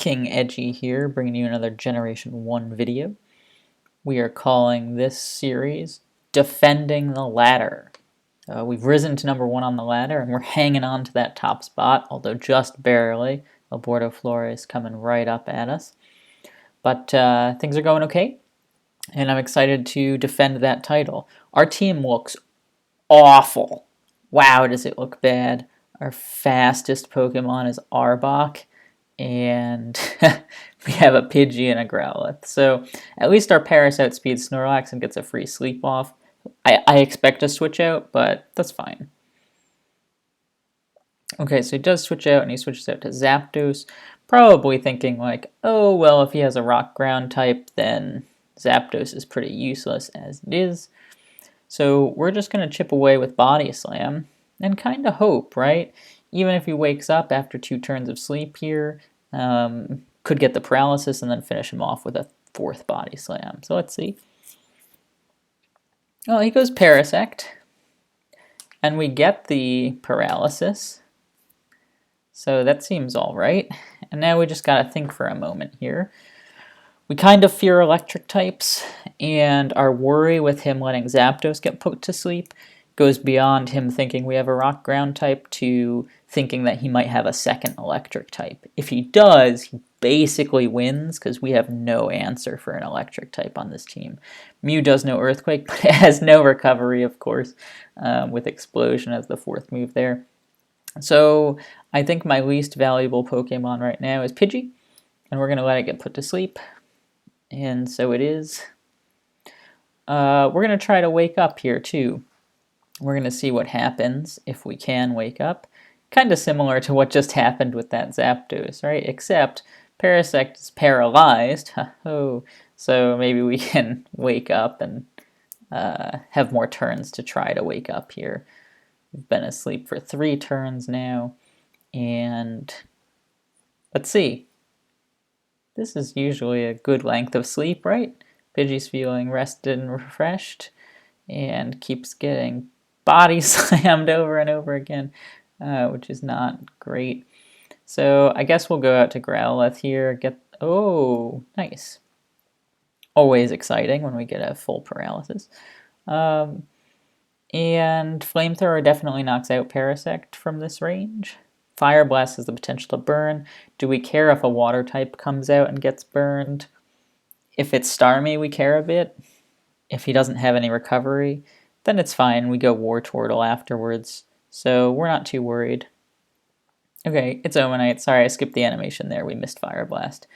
King Edgy here, bringing you another Generation 1 video. We are calling this series Defending the Ladder. We've risen to number 1 on the ladder, and we're hanging on to that top spot, although just barely. Alberto Flores coming right up at us. But things are going okay, and I'm excited to defend that title. Our team looks awful. Wow, does it look bad. Our fastest Pokemon is Arbok, and we have a Pidgey and a Growlithe. So at least our Paris outspeeds Snorlax and gets a free sleep off. I expect a switch out, but that's fine. Okay, so he does switch out, and he switches out to Zapdos, probably thinking like, oh, well, if he has a rock ground type, then Zapdos is pretty useless as it is. So we're just going to chip away with Body Slam and kind of hope, right? Even if he wakes up after 2 turns of sleep here, could get the paralysis and then finish him off with a 4th Body Slam. So let's see. Oh, he goes Parasect, and we get the paralysis. So that seems all right. And now we just got to think for a moment here. We kind of fear electric types, and our worry with him letting Zapdos get put to sleep goes beyond him thinking we have a rock ground type to thinking that he might have a second electric type. If he does, he basically wins because we have no answer for an electric type on this team. Mew does no Earthquake, but it has no recovery, of course, with Explosion as the 4th move there. So I think my least valuable Pokemon right now is Pidgey, and we're going to let it get put to sleep. And so it is. We're going to try to wake up here too. We're going to see what happens if we can wake up. Kind of similar to what just happened with that Zapdos, right? Except Parasect is paralyzed. Oh, so maybe we can wake up and have more turns to try to wake up here. We've been asleep for 3 turns now. And let's see. This is usually a good length of sleep, right? Pidgey's feeling rested and refreshed and keeps getting body slammed over and over again, which is not great. So I guess we'll go out to Growlithe here. Oh, nice. Always exciting when we get a full paralysis. And Flamethrower definitely knocks out Parasect from this range. Fire Blast has the potential to burn. Do we care if a water type comes out and gets burned? If it's Starmie, we care a bit. If he doesn't have any recovery, then it's fine. We go Wartortle afterwards, so we're not too worried. Okay, it's Omanite. Sorry, I skipped the animation there. We missed Fire Blast.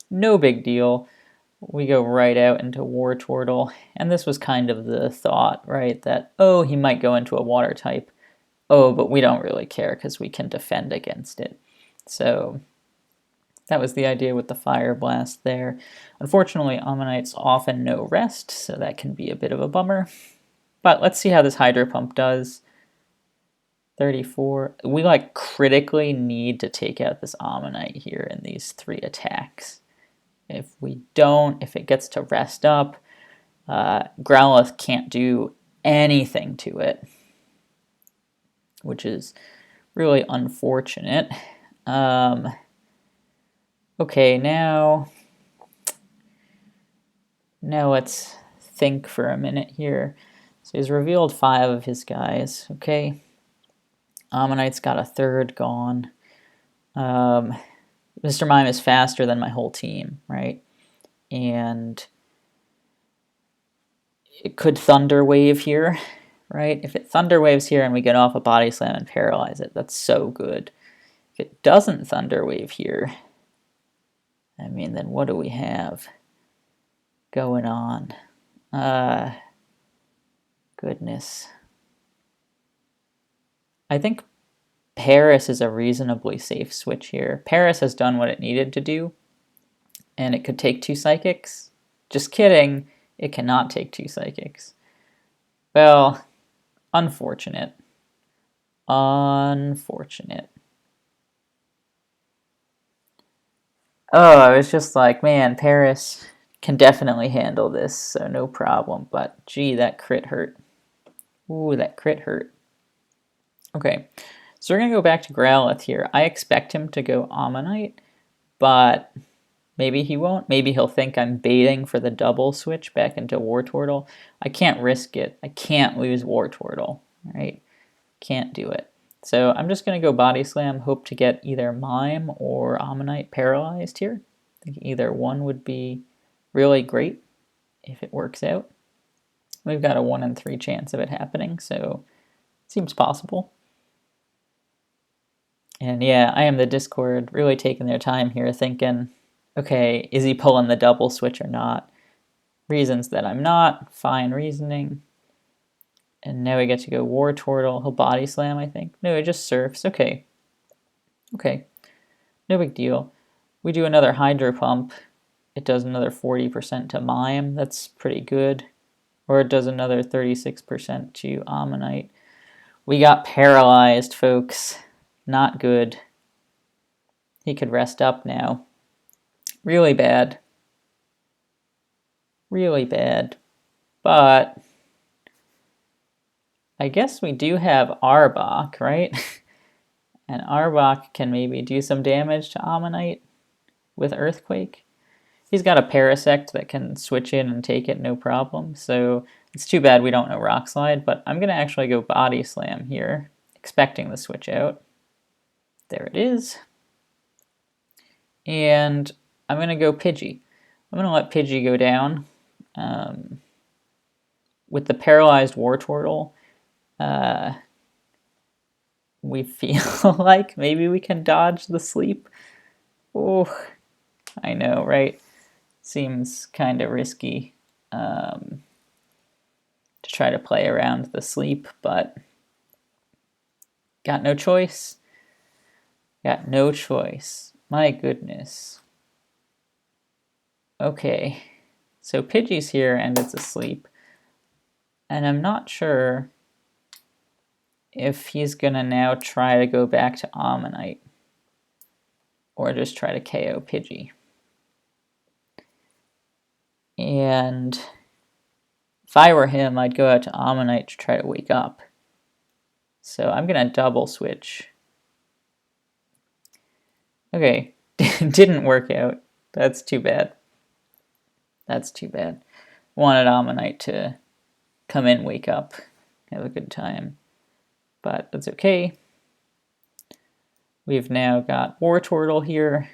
No big deal. We go right out into Wartortle, and this was kind of the thought, right? That, oh, he might go into a water type. Oh, but we don't really care because we can defend against it. So that was the idea with the Fire Blast there. Unfortunately, Ammonites often no rest, so that can be a bit of a bummer. But let's see how this Hydro Pump does. 34. We like critically need to take out this Ammonite here in these 3 attacks. If we don't, if it gets to rest up, Growlithe can't do anything to it, which is really unfortunate. Okay, now let's think for a minute here. So he's revealed 5 of his guys, okay? Ammonite's got a 3rd gone. Mr. Mime is faster than my whole team, right? And it could Thunder Wave here, right? If it Thunder Waves here and we get off a Body Slam and paralyze it, that's so good. If it doesn't Thunder Wave here, I mean, then what do we have going on? Goodness. I think Paris is a reasonably safe switch here. Paris has done what it needed to do, and it could take 2 Psychics. Just kidding, it cannot take 2 Psychics. Well, unfortunate. Unfortunate. Oh, I was just like, man, Paris can definitely handle this, so no problem. But, gee, that crit hurt. Ooh, that crit hurt. Okay, so we're going to go back to Growlithe here. I expect him to go Ammonite, but maybe he won't. Maybe he'll think I'm baiting for the double switch back into War Turtle. I can't risk it. I can't lose War Turtle, right? Can't do it. So I'm just going to go Body Slam, hope to get either Mime or Ammonite paralyzed here. I think either one would be really great if it works out. We've got a 1 in 3 chance of it happening, so it seems possible. And yeah, I am the Discord really taking their time here thinking, okay, is he pulling the double switch or not? Reasons that I'm not, fine reasoning. And now we get to go War Turtle. He'll Body Slam, I think. No, it just surfs. Okay. Okay. No big deal. We do another Hydro Pump. It does another 40% to Mime. That's pretty good. Or it does another 36% to Ammonite. We got paralyzed, folks. Not good. He could rest up now. Really bad. Really bad. But I guess we do have Arbok, right? And Arbok can maybe do some damage to Ammonite with Earthquake. He's got a Parasect that can switch in and take it no problem, so it's too bad we don't know Rock Slide, but I'm going to actually go Body Slam here, expecting the switch out. There it is. And I'm going to go Pidgey. I'm going to let Pidgey go down. With the paralyzed War Turtle, we feel like maybe we can dodge the sleep. Oh, I know, right? Seems kind of risky to try to play around the sleep, but got no choice. Got no choice. My goodness. Okay, so Pidgey's here and it's asleep. And I'm not sure if he's gonna now try to go back to Ammonite or just try to KO Pidgey. And if I were him, I'd go out to Ammonite to try to wake up. So I'm gonna double switch. Okay, didn't work out. That's too bad. That's too bad. Wanted Ammonite to come in, wake up, have a good time. But that's okay. We've now got War Turtle here.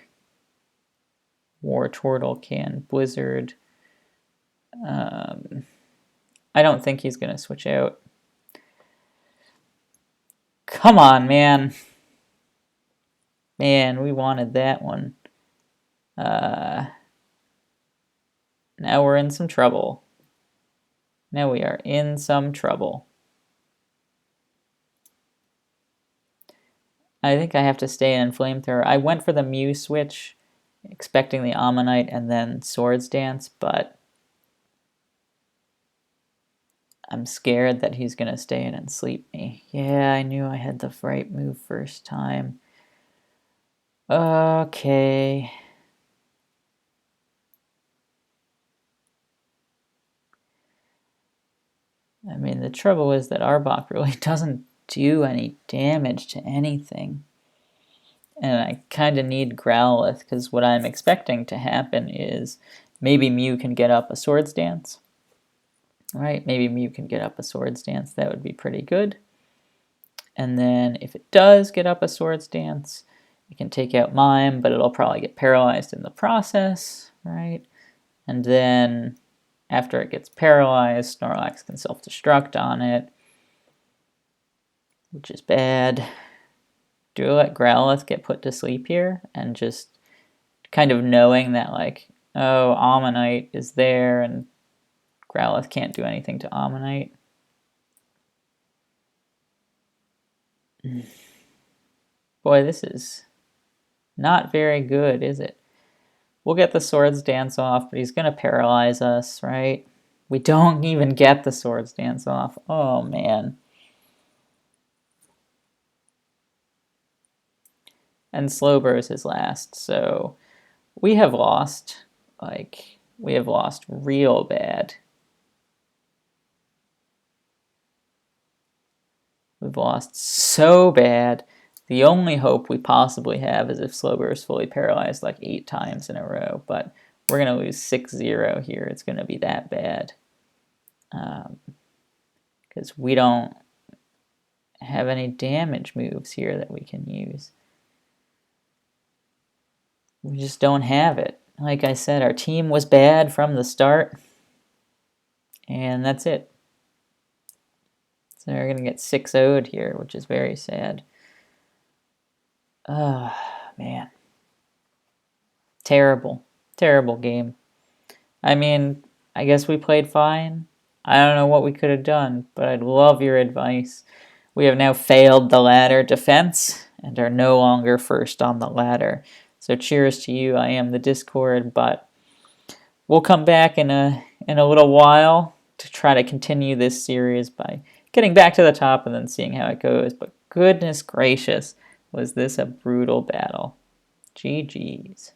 War Turtle can Blizzard. I don't think he's going to switch out. Come on, man. Man, we wanted that one. Now we're in some trouble. Now we are in some trouble. I think I have to stay in Flamethrower. I went for the Mew switch, expecting the Ammonite and then Swords Dance, but I'm scared that he's going to stay in and sleep me. Yeah, I knew I had the right move first time. Okay. I mean, the trouble is that Arbok really doesn't do any damage to anything. And I kind of need Growlithe, because what I'm expecting to happen is maybe Mew can get up a Swords Dance. Right? Maybe Mew can get up a Swords Dance. That would be pretty good. And then if it does get up a Swords Dance, it can take out Mime, but it'll probably get paralyzed in the process, right? And then after it gets paralyzed, Snorlax can self-destruct on it, which is bad. Do I let Growlithe get put to sleep here? And just kind of knowing that, like, oh, Ammonite is there and Growlithe can't do anything to Ammonite. Boy, this is not very good, is it? We'll get the Swords Dance off, but he's going to paralyze us, right? We don't even get the Swords Dance off. Oh, man. And Slowbro is his last, so we have lost. Like, we have lost real bad. We've lost so bad. The only hope we possibly have is if Slowbro is fully paralyzed like 8 times in a row, but we're going to lose 6-0 here. It's going to be that bad. Because we don't have any damage moves here that we can use. We just don't have it. Like I said, our team was bad from the start, and that's it. So we're going to get 6-0'd here, which is very sad. Man. Terrible. Terrible game. I mean, I guess we played fine. I don't know what we could have done, but I'd love your advice. We have now failed the ladder defense and are no longer first on the ladder. So cheers to you. I am the Discord, but we'll come back in a little while to try to continue this series by getting back to the top and then seeing how it goes. But goodness gracious, was this a brutal battle. GG's.